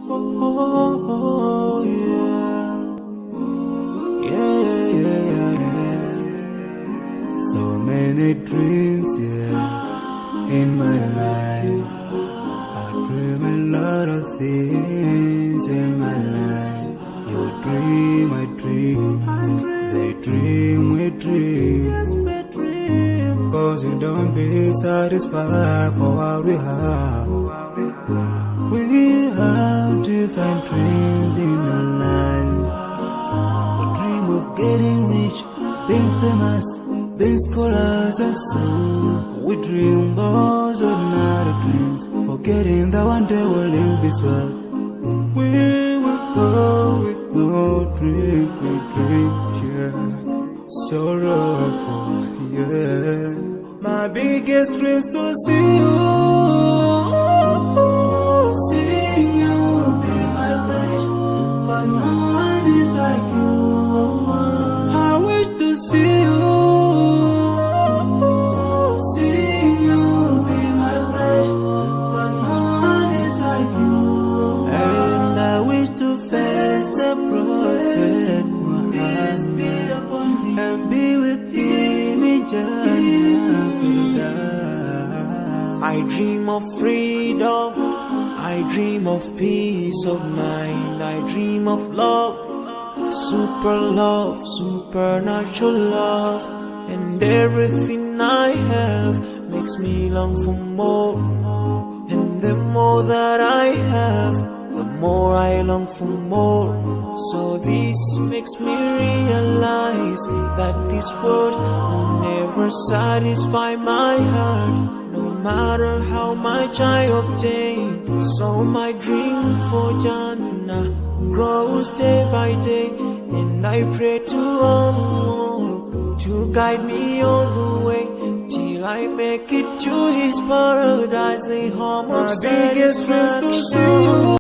Oh, yeah. Yeah, yeah, yeah, yeah. So many dreams, yeah, in my life. I dream a lot of things in my life. You dream, I dream. They dream, we dream. Cause we don't be satisfied for what we have. We have different dreams in our life. We dream of getting rich, being famous, being scholars and so. We dream those ordinary dreams, forgetting that one day we'll leave this world. We will go with no dream, we dream, yeah. Sorrowful, yeah. My biggest dreams to see you, seeing you be my wish, but no one is like you. I wish to see you, seeing you be my wish, but no one is like you. And I wish to face the prophet Muhammad and be with him in Jannah. I dream of freedom, I dream of peace of mind, I dream of love, supernatural love, and everything I have makes me long for more. And the more that I have, the more I long for more. So this makes me realize that this world will never satisfy my heart, no matter how much I obtain. So my dream for Jannah grows day by day, and I pray to Allah to guide me all the way till I make it to His paradise. The home of my biggest dreams to see you.